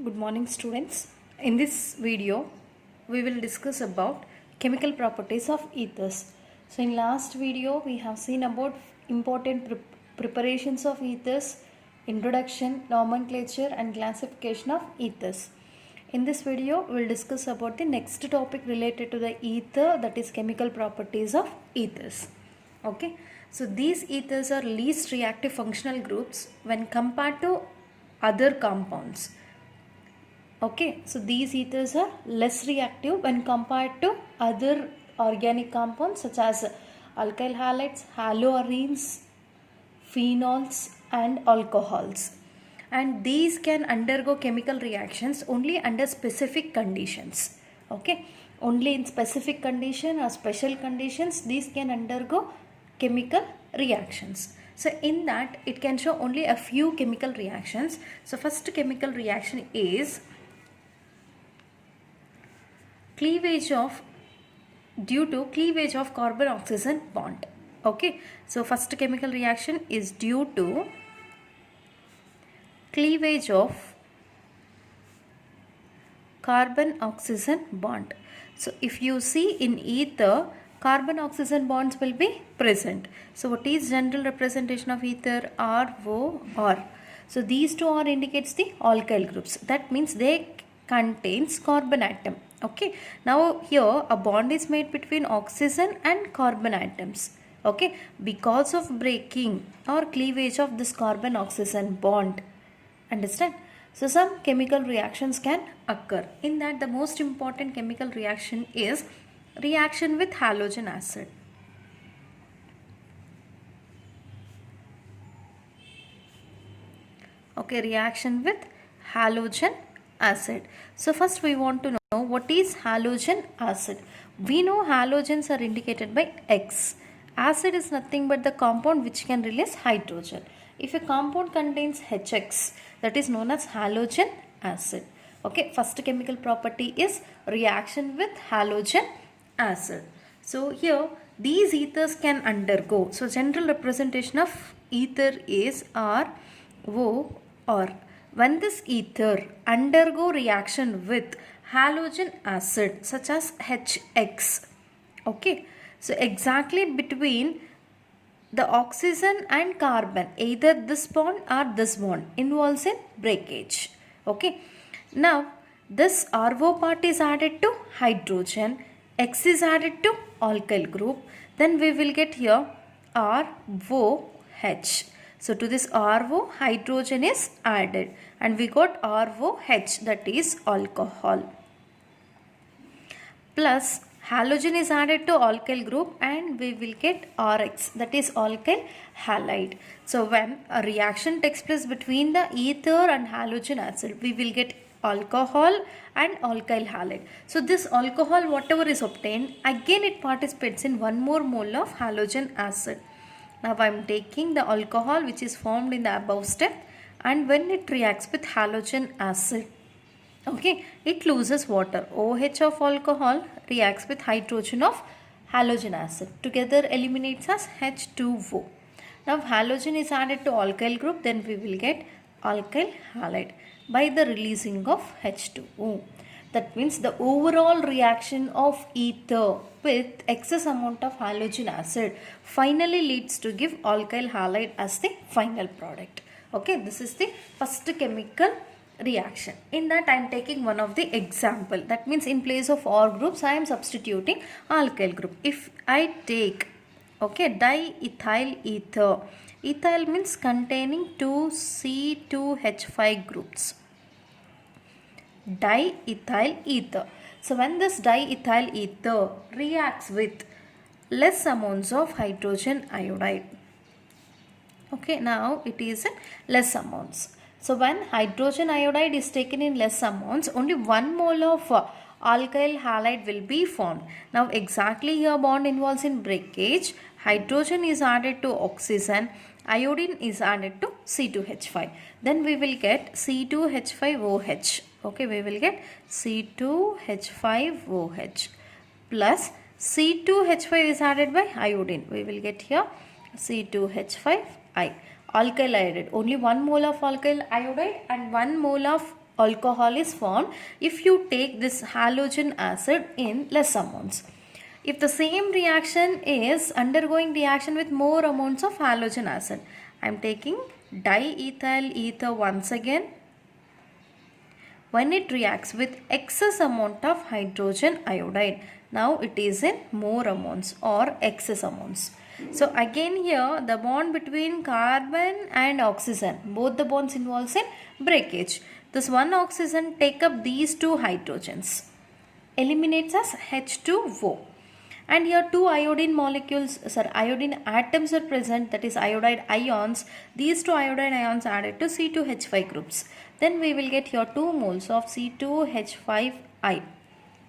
Good morning students. In this video we will discuss about chemical properties of ethers. So in last video we have seen about important preparations of ethers, introduction, nomenclature and classification of ethers. In this video we will discuss about the next topic related to the ether, that is chemical properties of ethers. Okay, so these ethers are least reactive functional groups when compared to other compounds. Okay, so these ethers are less reactive when compared to other organic compounds such as alkyl halides, haloarenes, phenols and alcohols. And these can undergo chemical reactions only under specific conditions. Okay, only in specific condition or special conditions these can undergo chemical reactions. So in that it can show only a few chemical reactions. So first chemical reaction is due to cleavage of carbon oxygen bond. Okay, so first chemical reaction is due to cleavage of carbon oxygen bond. So if you see in ether, carbon oxygen bonds will be present. So what is general representation of ether? ROR. So these two R indicates the alkyl groups. That means they contains carbon atom. Okay, now here a bond is made between oxygen and carbon atoms. Okay, because of breaking or cleavage of this carbon oxygen bond. Understand? So some chemical reactions can occur. In that the most important chemical reaction is reaction with halogen acid. Okay, reaction with halogen acid. So first we want to know what is halogen acid. We know halogens are indicated by X. Acid is nothing but the compound which can release hydrogen. If a compound contains HX, that is known as halogen acid. Okay, first chemical property is reaction with halogen acid. So here these ethers can undergo. So general representation of ether is ROR. When this ether undergo reaction with halogen acid such as HX. Okay, so exactly between the oxygen and carbon, either this bond or this bond involves in breakage. Okay, now this RO part is added to hydrogen, X is added to alkyl group, then we will get here ROH. So to this RO, hydrogen is added and we got ROH, that is alcohol. Plus halogen is added to alkyl group and we will get RX, that is alkyl halide. So when a reaction takes place between the ether and halogen acid, we will get alcohol and alkyl halide. So this alcohol, whatever is obtained, again it participates in one more mole of halogen acid. Now I am taking the alcohol which is formed in the above step, and when it reacts with halogen acid, okay, it loses water. OH of alcohol reacts with hydrogen of halogen acid. Together eliminates as H2O. Now halogen is added to alkyl group, then we will get alkyl halide by the releasing of H2O. That means the overall reaction of ether with excess amount of halogen acid finally leads to give alkyl halide as the final product. Okay, this is the first chemical reaction. In that I am taking one of the example. That means in place of OR groups I am substituting alkyl group. If I take, okay, diethyl ether. Ethyl means containing two C2H5 groups. Diethyl ether. So when this diethyl ether reacts with less amounts of hydrogen iodide, okay, now it is in less amounts. So when hydrogen iodide is taken in less amounts, only 1 mole of alkyl halide will be formed. Now exactly here bond involves in breakage. Hydrogen is added to oxygen, iodine is added to C2H5. Then we will get C2H5OH. Okay, we will get C2H5OH plus C2H5 is added by iodine. We will get here C2H5I. Alkyl iodide. Only 1 mole of alkyl iodide and 1 mole of alcohol is formed if you take this halogen acid in less amounts. If the same reaction is undergoing reaction with more amounts of halogen acid, I am taking diethyl ether once again. When it reacts with excess amount of hydrogen iodide, now it is in more amounts or excess amounts. So again here the bond between carbon and oxygen, both the bonds involves in breakage. This one oxygen take up these two hydrogens, eliminates as H2O. And here two iodine molecules, iodine atoms are present, that is iodide ions. These two iodide ions added to C2H5 groups. Then we will get here 2 moles of C2H5I,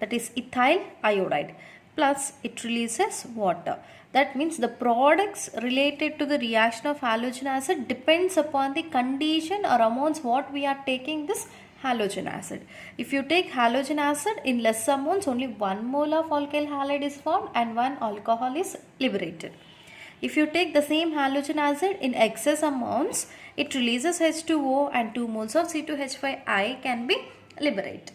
that is ethyl iodide, plus it releases water. That means the products related to the reaction of halogen acid depends upon the condition or amounts what we are taking this halogen acid. If you take halogen acid in less amounts, only 1 mole of alkyl halide is formed and 1 alcohol is liberated. If you take the same halogen acid in excess amounts, it releases H2O and 2 moles of C2H5I can be liberated.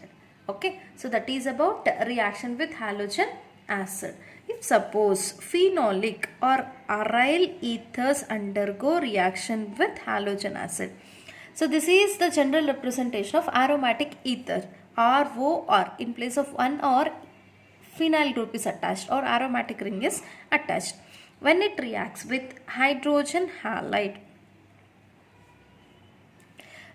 Okay, so that is about reaction with halogen acid. If suppose phenolic or aryl ethers undergo reaction with halogen acid. So this is the general representation of aromatic ether, ROR. In place of one R, phenyl group is attached or aromatic ring is attached. When it reacts with hydrogen halide,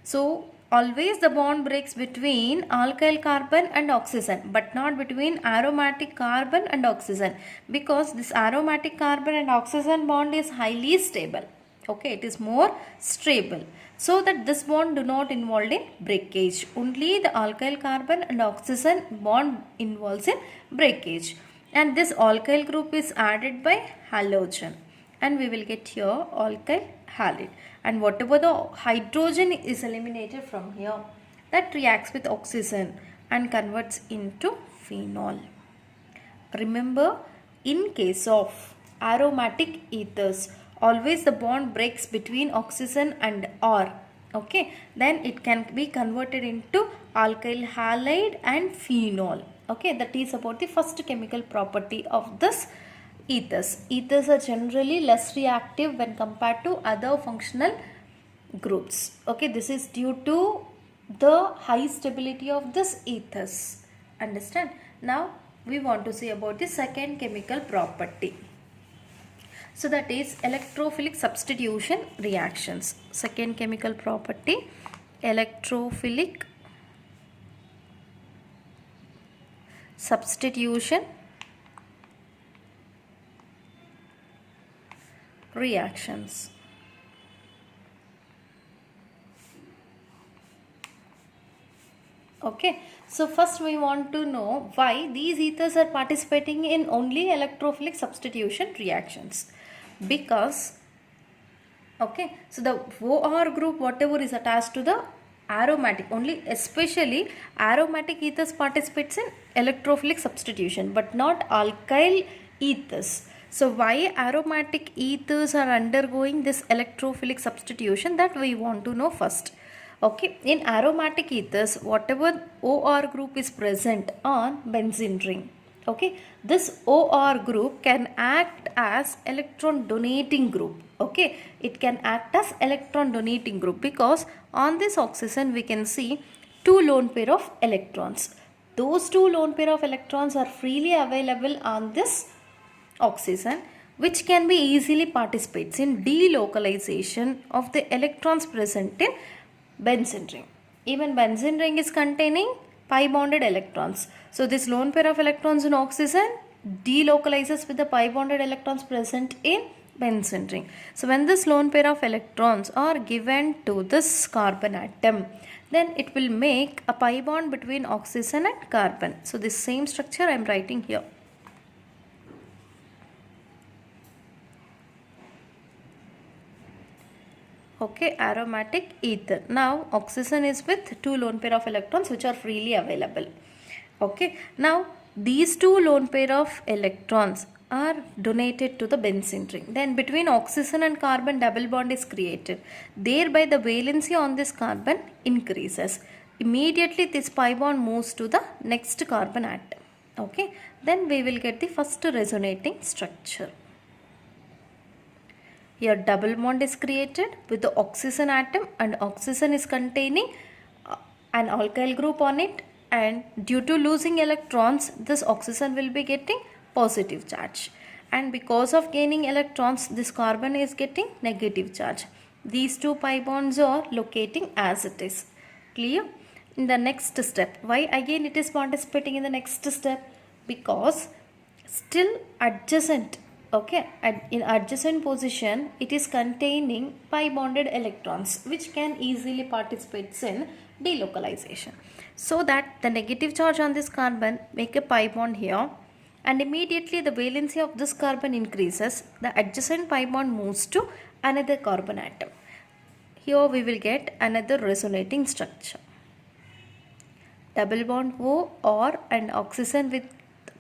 so always the bond breaks between alkyl carbon and oxygen, but not between aromatic carbon and oxygen, because this aromatic carbon and oxygen bond is highly stable. Okay, it is more stable, so that this bond do not involve in breakage. Only the alkyl carbon and oxygen bond involves in breakage, and this alkyl group is added by halogen, and we will get here alkyl halide. And whatever the hydrogen is eliminated from here, that reacts with oxygen and converts into phenol. Remember, in case of aromatic ethers, always the bond breaks between oxygen and R. Okay, then it can be converted into alkyl halide and phenol. Okay, that is about the first chemical property of this ethers. Ethers are generally less reactive when compared to other functional groups. Okay, this is due to the high stability of this ethers. Understand? Now we want to see about the second chemical property. So that is electrophilic substitution reactions. Second chemical property, electrophilic substitution reactions. Okay, so first we want to know why these ethers are participating in only electrophilic substitution reactions. Because, okay, so the OR group whatever is attached to the aromatic, only especially aromatic ethers participates in electrophilic substitution, but not alkyl ethers. So why aromatic ethers are undergoing this electrophilic substitution, that we want to know first. Okay, in aromatic ethers, whatever OR group is present on benzene ring, okay, this OR group can act as electron donating group. Okay, it can act as electron donating group because on this oxygen we can see two lone pair of electrons. Those two lone pair of electrons are freely available on this oxygen, which can be easily participates in delocalization of the electrons present in benzene ring. Even benzene ring is containing pi bonded electrons. So this lone pair of electrons in oxygen delocalizes with the pi bonded electrons present in benzene ring. So when this lone pair of electrons are given to this carbon atom, then it will make a pi bond between oxygen and carbon. So this same structure I am writing here. Okay, aromatic ether. Now oxygen is with two lone pair of electrons which are freely available. Okay, now these two lone pair of electrons are donated to the benzene ring. Then between oxygen and carbon double bond is created. Thereby the valency on this carbon increases. immediately this pi bond moves to the next carbon atom. Okay, then we will get the first resonating structure. Here double bond is created with the oxygen atom, and oxygen is containing an alkyl group on it, and due to losing electrons this oxygen will be getting positive charge, and because of gaining electrons this carbon is getting negative charge. These two pi bonds are locating as it is. Clear? In the next step, why again it is participating in the next step? Because still adjacent, okay, in adjacent position it is containing pi bonded electrons which can easily participate in delocalization, so that the negative charge on this carbon make a pi bond here, and immediately the valency of this carbon increases, the adjacent pi bond moves to another carbon atom. Here we will get another resonating structure. Double bond O or an oxygen with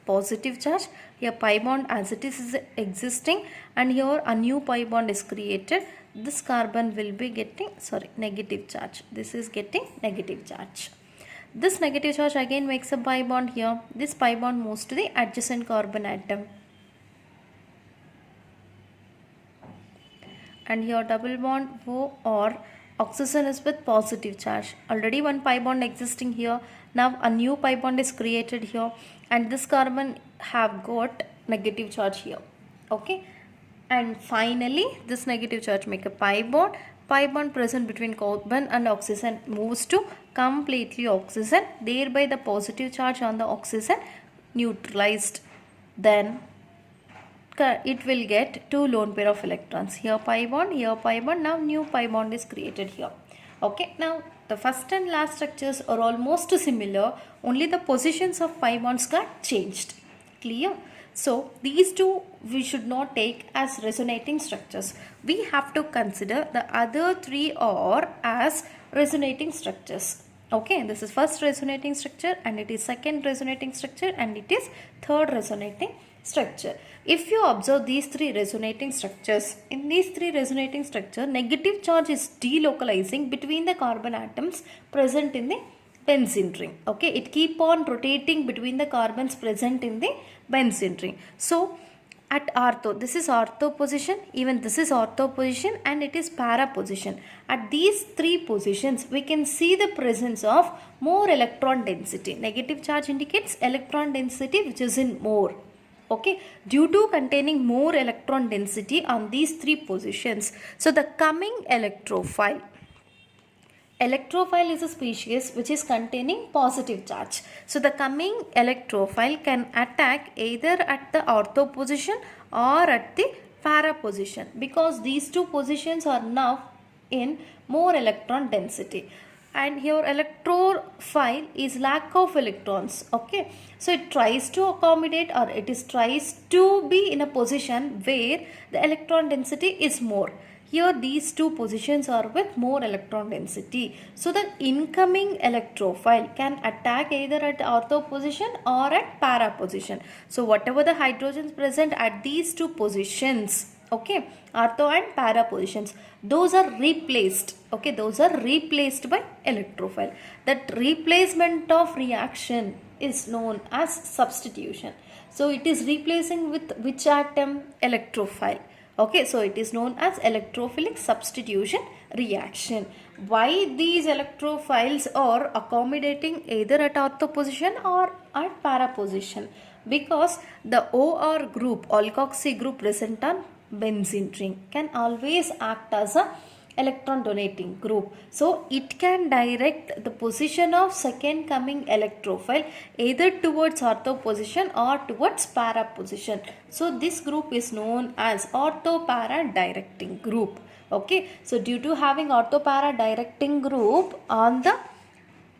positive charge. Here pi bond as it is existing, and here a new pi bond is created. This carbon will be getting negative charge. This is getting negative charge. This negative charge again makes a pi bond here. This pi bond moves to the adjacent carbon atom. And here double bond O or oxygen is with positive charge. Already one pi bond existing here. Now a new pi bond is created here, and this carbon have got negative charge here. Okay, and finally this negative charge make a pi bond. Pi bond present between carbon and oxygen moves to completely oxygen, thereby the positive charge on the oxygen neutralized. Then it will get two lone pair of electrons. Here pi bond, now new pi bond is created here. Okay, now the first and last structures are almost similar, only the positions of pi bonds got changed. Clear? So these two we should not take as resonating structures. We have to consider the other three are as resonating structures. Okay, this is first resonating structure, and it is second resonating structure, and it is third resonating structure. If you observe these three resonating structures, in these three resonating structure, negative charge is delocalizing between the carbon atoms present in the benzene ring. Okay, it keep on rotating between the carbons present in the benzene ring. So at ortho, this is ortho position, even this is ortho position, and it is para position. At these three positions we can see the presence of more electron density. Negative charge indicates electron density which is in more. Okay, due to containing more electron density on these three positions, so the coming electrophile is a species which is containing positive charge. So the coming electrophile can attack either at the ortho position or at the para position, because these two positions are now in more electron density. And here electrophile is lack of electrons. Okay, so it tries to accommodate, or it is tries to be in a position where the electron density is more. Here these two positions are with more electron density. So the incoming electrophile can attack either at ortho position or at para position. So whatever the hydrogens present at these two positions, okay, ortho and para positions, those are replaced. Okay, those are replaced by electrophile. That replacement of reaction is known as substitution. So it is replacing with which atom? Electrophile. Okay, so it is known as electrophilic substitution reaction. Why these electrophiles are accommodating either at ortho position or at para position? Because the OR group, alkoxy group present on benzene ring, can always act as a electron donating group. So it can direct the position of second coming electrophile either towards ortho position or towards para position. So this group is known as ortho para directing group. Okay, so due to having ortho para directing group on the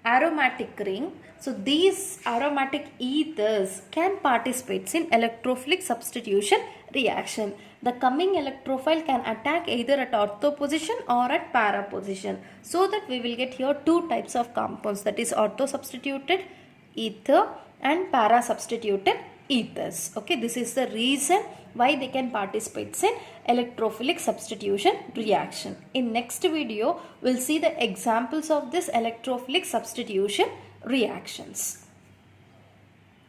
aromatic ring, so these aromatic ethers can participate in electrophilic substitution reaction. The coming electrophile can attack either at ortho position or at para position. So that we will get here two types of compounds, that is ortho substituted ether and para substituted ethers. Okay, this is the reason why they can participate in electrophilic substitution reaction. In next video, we'll see the examples of this electrophilic substitution reactions.